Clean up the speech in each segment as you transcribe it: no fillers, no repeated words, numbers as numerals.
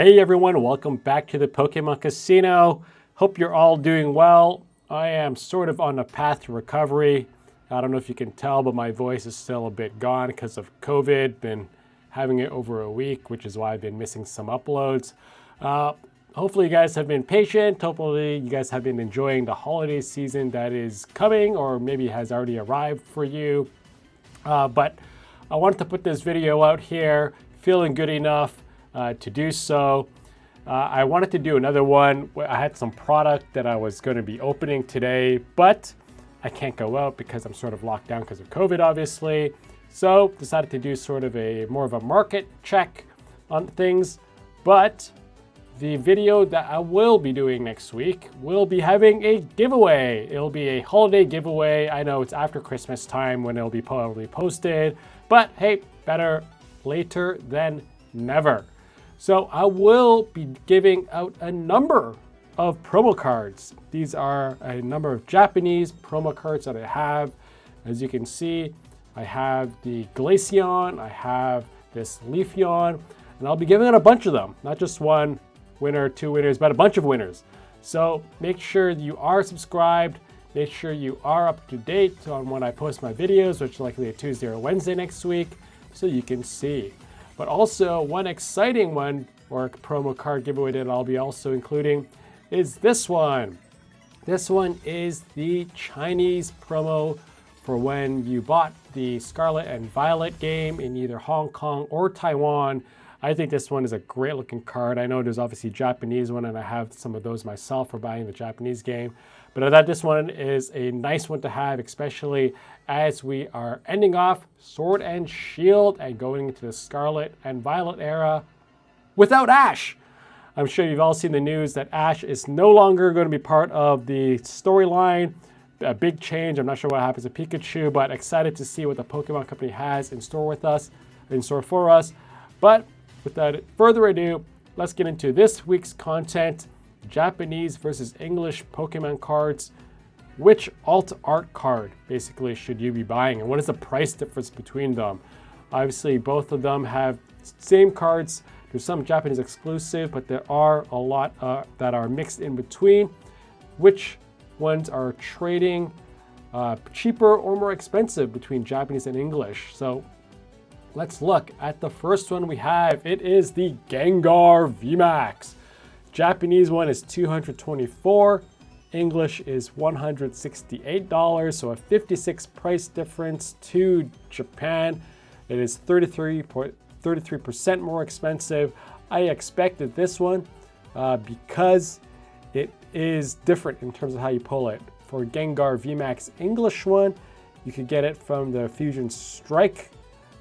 Hey everyone, welcome back to the Pokemon Casino. Hope you're all doing well. I am sort of on a path to recovery. I don't know if you can tell, but my voice is still a bit gone because of COVID. Been having it over a week, which is why I've been missing some uploads. Hopefully you guys have been patient. Hopefully you guys have been enjoying the holiday season that is coming or maybe has already arrived for you. But I wanted to put this video out here, feeling good enough to do so. I wanted to do another one. I had some product that I was going to be opening today, but I can't go out because I'm sort of locked down because of COVID, obviously. So decided to do sort of more of a market check on things. But the video that I will be doing next week will be having a giveaway. It'll be a holiday giveaway. I know it's after Christmas time when it'll be probably posted, but hey, better later than never. So I will be giving out a number of promo cards. These are a number of Japanese promo cards that I have. As you can see, I have the Glaceon, I have this Leafeon, and I'll be giving out a bunch of them. Not just one winner, two winners, but a bunch of winners. So make sure you are subscribed. Make sure you are up to date on when I post my videos, which is likely a Tuesday or Wednesday next week, so you can see. But also one exciting one or promo card giveaway that I'll be also including is this one. This one is the Chinese promo for when you bought the Scarlet and Violet game in either Hong Kong or Taiwan. I think this one is a great looking card. I know there's obviously a Japanese one and I have some of those myself for buying the Japanese game. But I thought this one is a nice one to have, especially as we are ending off Sword and Shield and going into the Scarlet and Violet era without Ash. I'm sure you've all seen the news that Ash is no longer going to be part of the storyline. A big change. I'm not sure what happens to Pikachu, but excited to see what the Pokemon Company has in store for us. But without further ado, let's get into this week's content. Japanese versus English Pokemon cards. Which alt art card basically should you be buying, and what is the price difference between them? Obviously both of them have same cards. There's some Japanese exclusive, but there are a lot that are mixed in between. Which ones are trading cheaper or more expensive between Japanese and English? So let's look at the first one we have. It is the Gengar VMAX. Japanese one is $224. English is $168, so a 56 price difference to Japan. It is 33% more expensive. I expected this one because it is different in terms of how you pull it. For Gengar VMAX English one, you could get it from the Fusion Strike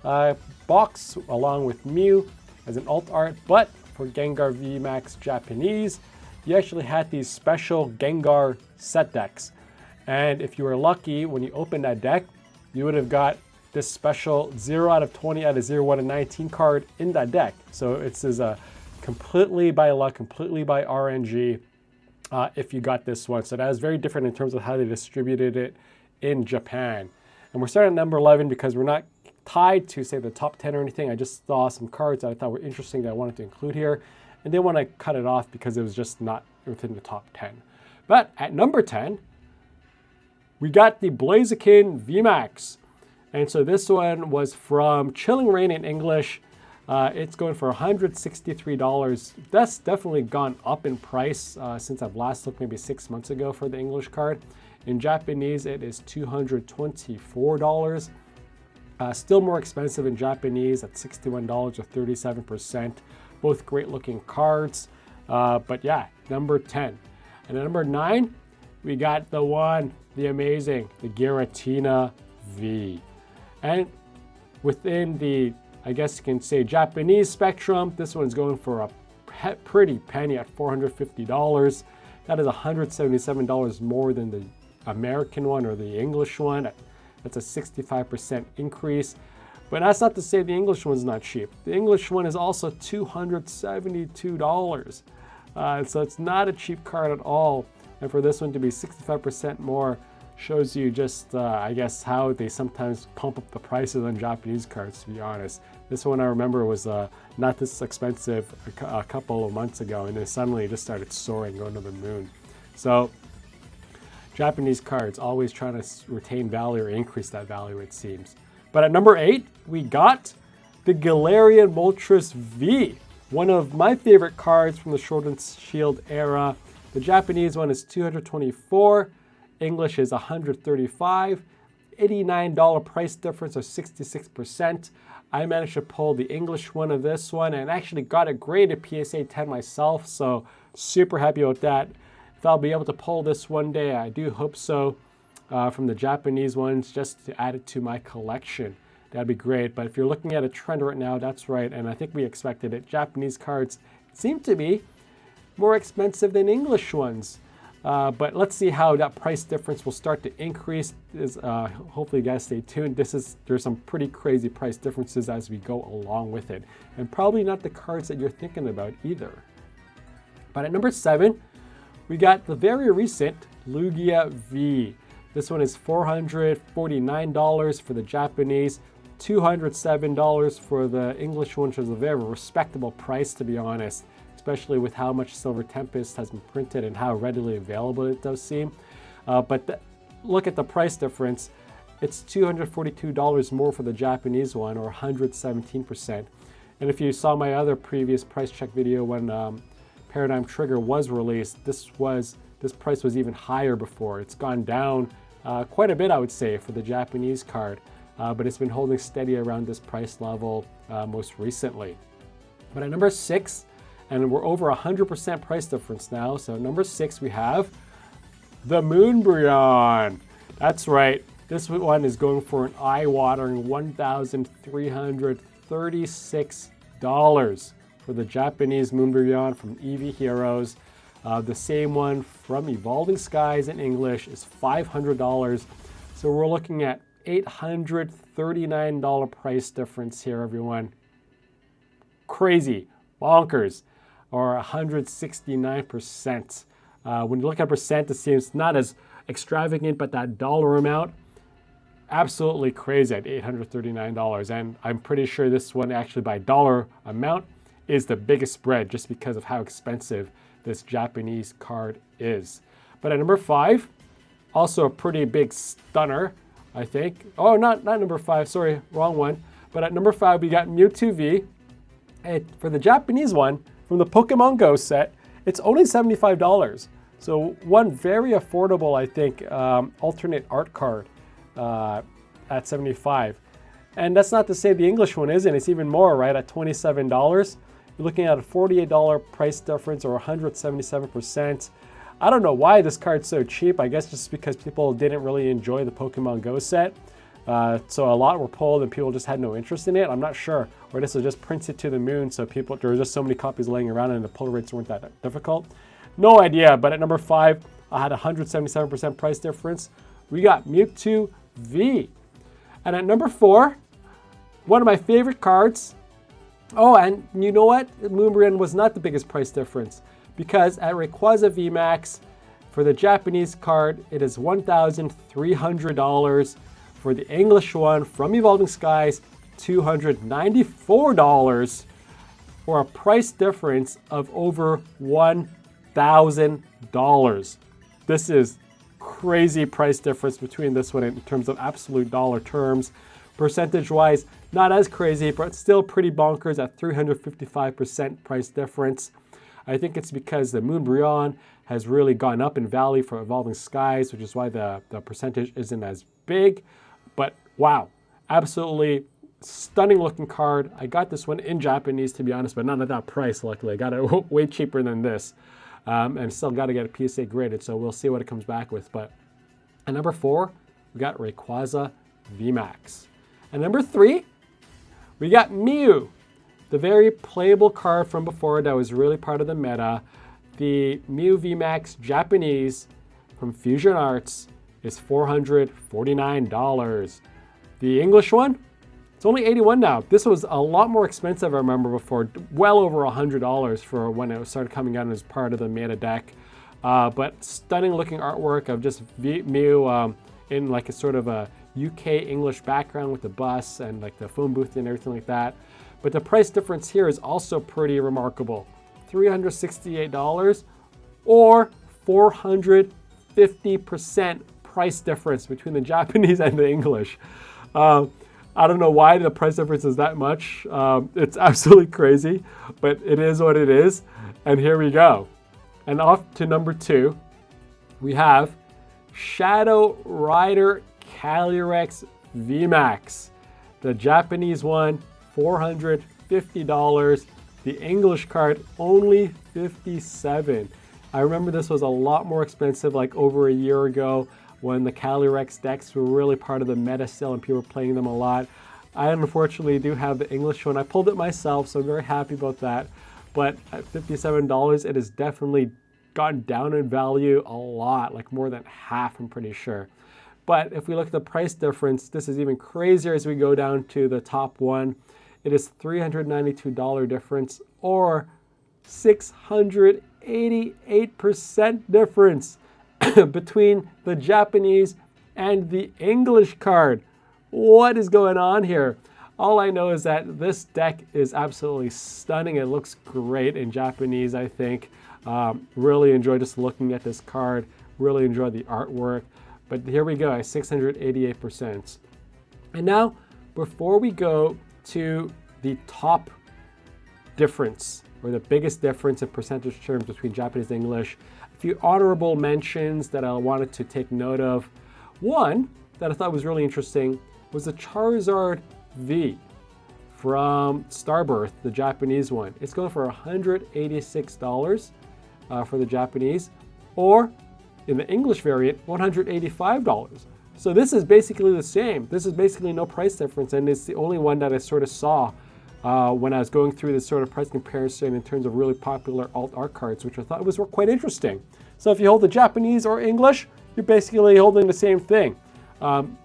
box along with Mew as an alt art, but for Gengar VMAX Japanese, you actually had these special Gengar set decks. And if you were lucky, when you opened that deck, you would have got this special 0 out of 20 out of 0, 1 to 19 card in that deck. So it's a completely by luck, completely by RNG if you got this one. So that is very different in terms of how they distributed it in Japan. And we're starting at number 11 because we're not tied to, say, the top 10 or anything. I just saw some cards that I thought were interesting that I wanted to include here, and didn't want to cut it off because it was just not within the top 10. But at number 10, we got the Blaziken VMAX. And so this one was from Chilling Reign in English. It's going for $163. That's definitely gone up in price since I've last looked maybe 6 months ago for the English card. In Japanese, it is $224. Still more expensive in Japanese at $61 or 37%. Both great looking cards. But yeah, number 10. And at number 9, we got the one, the amazing, the Giratina V. And within the, I guess you can say, Japanese spectrum, this one's going for a pretty penny at $450. That is $177 more than the American one or the English one. That's a 65% increase. But that's not to say the English one's not cheap. The English one is also $272. So it's not a cheap card at all. And for this one to be 65% more Shows you just, I guess, how they sometimes pump up the prices on Japanese cards, to be honest. This one I remember was not this expensive a couple of months ago, and then suddenly it just started soaring, going to the moon. So Japanese cards always trying to retain value or increase that value, it seems. But at number 8, we got the Galarian Moltres V, one of my favorite cards from the Sword and Shield era. The Japanese one is $224, English is $135, $89 price difference or 66%. I managed to pull the English one of this one and actually got it graded PSA 10 myself, so super happy about that. If I'll be able to pull this one day, I do hope so, from the Japanese ones, just to add it to my collection. That'd be great. But if you're looking at a trend right now, that's right, and I think we expected it. Japanese cards seem to be more expensive than English ones. But let's see how that price difference will start to increase. Hopefully you guys stay tuned. There's some pretty crazy price differences as we go along with it. And probably not the cards that you're thinking about either. But at number 7, we got the very recent Lugia V. This one is $449 for the Japanese, $207 for the English one, which is a very respectable price, to be honest, especially with how much Silver Tempest has been printed and how readily available it does seem. Look at the price difference. It's $242 more for the Japanese one, or 117%. And if you saw my other previous price check video when Paradigm Trigger was released, this price was even higher before. It's gone down quite a bit, I would say, for the Japanese card, but it's been holding steady around this price level most recently. But at number 6, and we're over 100% price difference now, so number 6 we have the Moonbryon. That's right, this one is going for an eye-watering $1,336 for the Japanese Moonbryon from EV Heroes. The same one from Evolving Skies in English is $500. So we're looking at $839 price difference here, everyone. Crazy, bonkers, or 169%. When you look at percent, it seems not as extravagant, but that dollar amount, absolutely crazy at $839. And I'm pretty sure this one actually by dollar amount is the biggest spread just because of how expensive this Japanese card is. But at number 5, also a pretty big stunner, I think. Oh, not number 5, sorry, wrong one. But at number 5, we got Mewtwo V. And for the Japanese one, from the Pokemon Go set, it's only $75. So one very affordable, I think, alternate art card at $75. And that's not to say the English one isn't. It's even more, right, at $27. You're looking at a $48 price difference or 177%. I don't know why this card's so cheap. I guess just because people didn't really enjoy the Pokemon Go set. So a lot were pulled and people just had no interest in it. I'm not sure. Or this was just printed to the moon, so there were just so many copies laying around and the pull rates weren't that difficult. No idea, but at number 5, I had a 177% price difference. We got Mewtwo V. And at number 4, one of my favorite cards. Oh, and you know what? Moonbryon was not the biggest price difference because at Rayquaza VMAX, for the Japanese card, it is $1,300. For the English one from Evolving Skies, $294, for a price difference of over $1,000. This is crazy price difference between this one in terms of absolute dollar terms. Percentage-wise, not as crazy, but still pretty bonkers at 355% price difference. I think it's because the Moonbryon has really gone up in value for Evolving Skies, which is why the percentage isn't as big. But wow, absolutely stunning looking card. I got this one in Japanese, to be honest, but not at that price, luckily. I got it way cheaper than this. And still got to get a PSA graded, so we'll see what it comes back with. But at number 4, we got Rayquaza VMAX. And number 3, we got Mew, the very playable card from before that was really part of the meta. The Mew VMAX Japanese from Fusion Arts is $449. The English one, it's only $81 now. This was a lot more expensive, I remember before, well over $100 for when it started coming out as part of the meta deck. But stunning looking artwork of just Mew in like a sort of a UK English background with the bus and like the phone booth and everything like that. But the price difference here is also pretty remarkable. $368 or 450% price difference between the Japanese and the English. I don't know why the price difference is that much. It's absolutely crazy, but it is what it is. And here we go. And off to number 2, we have Shadow Rider Calyrex VMAX. The Japanese one, $450. The English card, only $57. I remember this was a lot more expensive like over a year ago when the Calyrex decks were really part of the meta still and people were playing them a lot. I unfortunately do have the English one. I pulled it myself, so I'm very happy about that. But at $57, it has definitely gone down in value a lot, like more than half, I'm pretty sure. But if we look at the price difference, this is even crazier as we go down to the top one. It is $392 difference or 688% difference between the Japanese and the English card. What is going on here? All I know is that this deck is absolutely stunning. It looks great in Japanese, I think. Really enjoy just looking at this card. Really enjoy the artwork. But here we go, 688%. And now, before we go to the top difference, or the biggest difference in percentage terms between Japanese and English, a few honorable mentions that I wanted to take note of. One that I thought was really interesting was the Charizard V from Starbirth, the Japanese one. It's going for $186 for the Japanese, or in the English variant, $185. So this is basically the same. This is basically no price difference, and it's the only one that I sort of saw when I was going through this sort of price comparison in terms of really popular alt art cards, which I thought was quite interesting. So if you hold the Japanese or English, you're basically holding the same thing.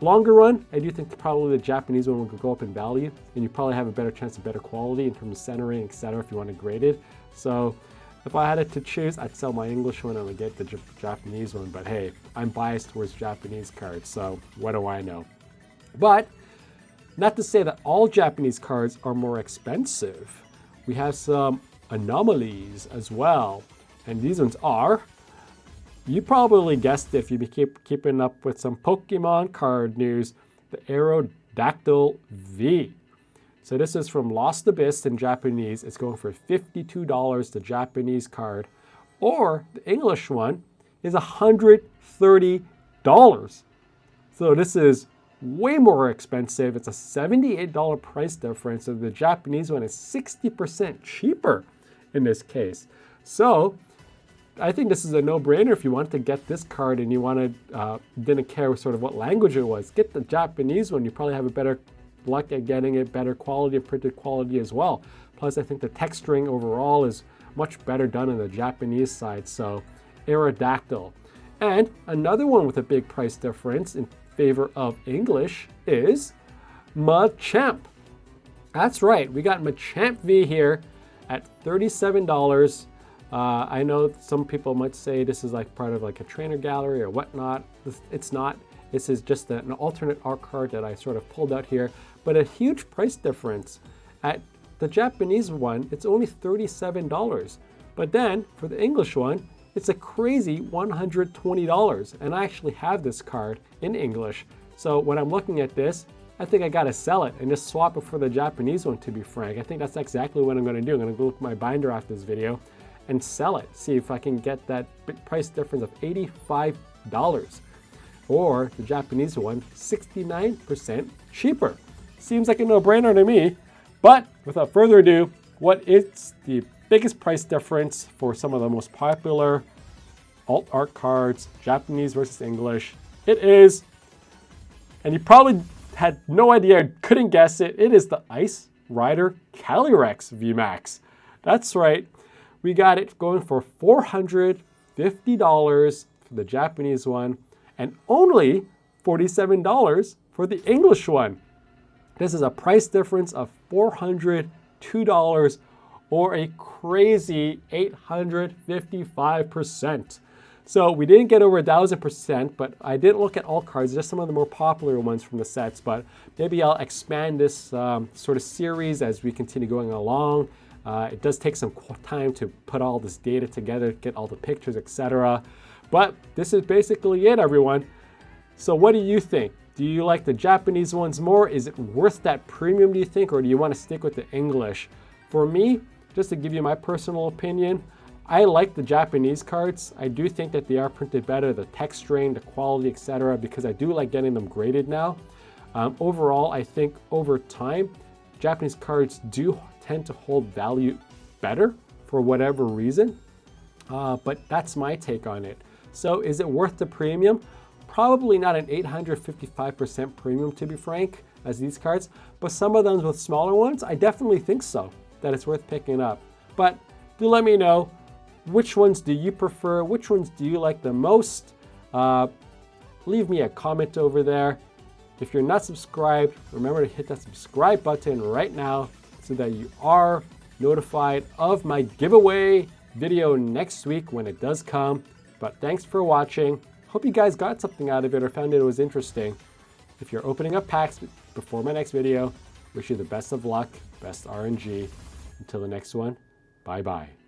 Longer run, I do think probably the Japanese one will go up in value, and you probably have a better chance of better quality in terms of centering, etc. if you want to grade it. So if I had it to choose, I'd sell my English one and I'd get the Japanese one, but hey, I'm biased towards Japanese cards, so what do I know? But not to say that all Japanese cards are more expensive. We have some anomalies as well, and these ones are, you probably guessed it if you keep keeping up with some Pokemon card news, the Aerodactyl V. So this is from Lost Abyss in Japanese. It's going for $52, the Japanese card. Or the English one is $130. So this is way more expensive. It's a $78 price difference. And the Japanese one is 60% cheaper in this case. So I think this is a no-brainer if you want to get this card and you didn't care sort of what language it was. Get the Japanese one. You probably have a better luck at getting it, better quality and printed quality as well. Plus, I think the texturing overall is much better done on the Japanese side. So, Aerodactyl. And another one with a big price difference in favor of English is Machamp. That's right, we got Machamp V here at $37. I know some people might say this is like part of like a trainer gallery or whatnot. It's not. This is just an alternate art card that I sort of pulled out here, but a huge price difference. At the Japanese one, it's only $37. But then for the English one, it's a crazy $120. And I actually have this card in English. So when I'm looking at this, I think I gotta sell it and just swap it for the Japanese one, to be frank. I think that's exactly what I'm gonna do. I'm gonna go look at my binder after this video and sell it. See if I can get that price difference of $85. Or the Japanese one, 69% cheaper. Seems like a no-brainer to me. But without further ado, what is the biggest price difference for some of the most popular alt art cards, Japanese versus English? It is, and you probably had no idea, couldn't guess it, it is the Ice Rider Calyrex VMAX. That's right, we got it going for $450 for the Japanese one, and only $47 for the English one. This is a price difference of $402 or a crazy 855%. So we didn't get over 1,000%, but I didn't look at all cards, just some of the more popular ones from the sets. But maybe I'll expand this sort of series as we continue going along. It does take some time to put all this data together, get all the pictures, etc. But this is basically it, everyone. So what do you think? Do you like the Japanese ones more? Is it worth that premium, do you think, or do you want to stick with the English? For me, just to give you my personal opinion, I like the Japanese cards. I do think that they are printed better, the texturing, the quality, etc., because I do like getting them graded now. Overall, I think over time, Japanese cards do tend to hold value better for whatever reason, but that's my take on it. So is it worth the premium? Probably not an 855% premium, to be frank, as these cards, but some of them with smaller ones, I definitely think so, that it's worth picking up. But do let me know, which ones do you prefer? Which ones do you like the most? Leave me a comment over there. If you're not subscribed, remember to hit that subscribe button right now so that you are notified of my giveaway video next week when it does come. But thanks for watching. Hope you guys got something out of it or found it was interesting. If you're opening up packs before my next video, wish you the best of luck, best RNG. Until the next one, bye-bye.